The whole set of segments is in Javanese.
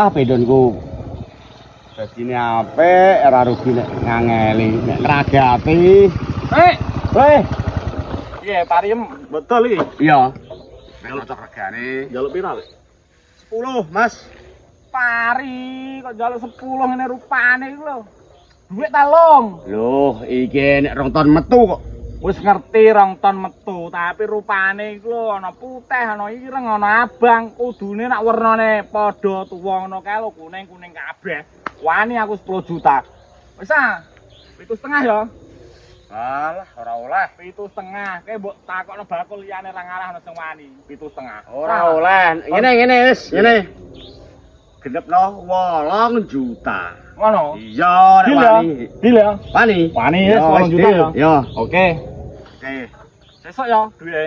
Wah, pedonku. Dadine apik, ora rugi nek ngangeli, nek ngragati. Weh. Iya, pariem betul iki. Iya. Nek cocok regane. Njaluk pira, Lek? 10, Mas. Pari kok njaluk 10 ngene rupane iku lho. Duit talung. Loh, iki nek rong ton metu kok. Wis ngerti rong ton metu, tapi rupane iku lho ana putih, ana ireng, ana abang. Kudune nak wernane padha tuwa ngono kae lho, kuning-kuning kabeh. Wani aku 10 juta. Wis ah. 7,5 ya. Alah, ora oleh. 7,5. Kae mbok takokno bakul liyane ra ngarah ana sing wani. 7,5. Ora oleh. Ngene wis, ngene. Genepno 8 juta. Ngono. Iya, nek Deal ya. wani. Deal ya. Wani. Wani ya 8 juta ya. Yo. Oke. Oke. Sesuk ya duwe.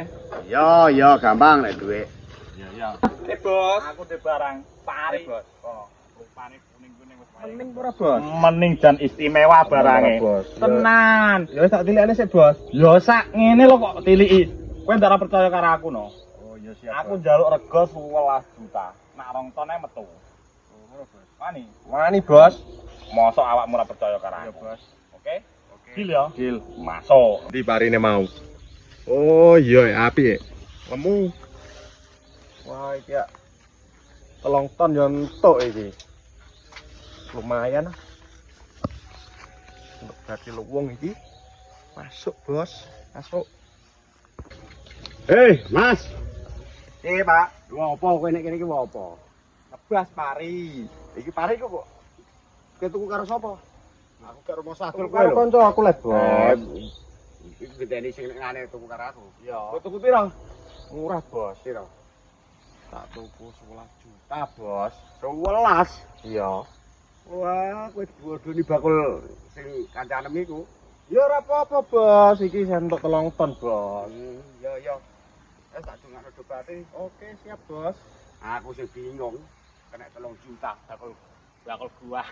Yo, gampang nek duit. Iya. Bos. Aku de barang pari. Bos. Oh, rupane kuning-kuning wis Mending ora, Bos. Mening jan istimewa barange. Bos. Tenan. Ya wis tak tilikane sik, Bos. Ya sak ngene lho kok tiliki. Kowe ndak percaya karo aku no. Oh, iya siap. Aku njaluk rega 11 juta. Nak rong tone metu. Wani. Wani, Bos. Mosok awakmu ora percaya karo Ya, aku. Bos. Oke? Deal ya. Deal. Masuk. Di parine mau. Oh, iya apik ya. Lemu. Wah, iki ya. 3 ton yo entuk iki. Lumayan ah. Untuk dadi luwung iki. Masuk, Bos. Masuk. Hei, Mas. Pak. Wa apa kowe nek kene iki wa apa? Nebas pari. Iki pari kok kok. Kowe tuku karo sapa? Aku karo Mas Agil kowe lho. Kanca aku le, Bos. Iki gedeni sing ngene tuku karo aku. Iya. Kowe tuku pira? Murah, Bos. Pira? Tak tuku 11 juta, Bos. 11. Iya. Wah, kowe bodoni bakul sing kancanem iku. Ya ora apa-apa, Bos. Iki entuk 3 ton, Bos. Yo. Tak dongakno dobate. Oke, siap, Bos. Aku sing bingung. Kena 3 juta bakul Bakul gua.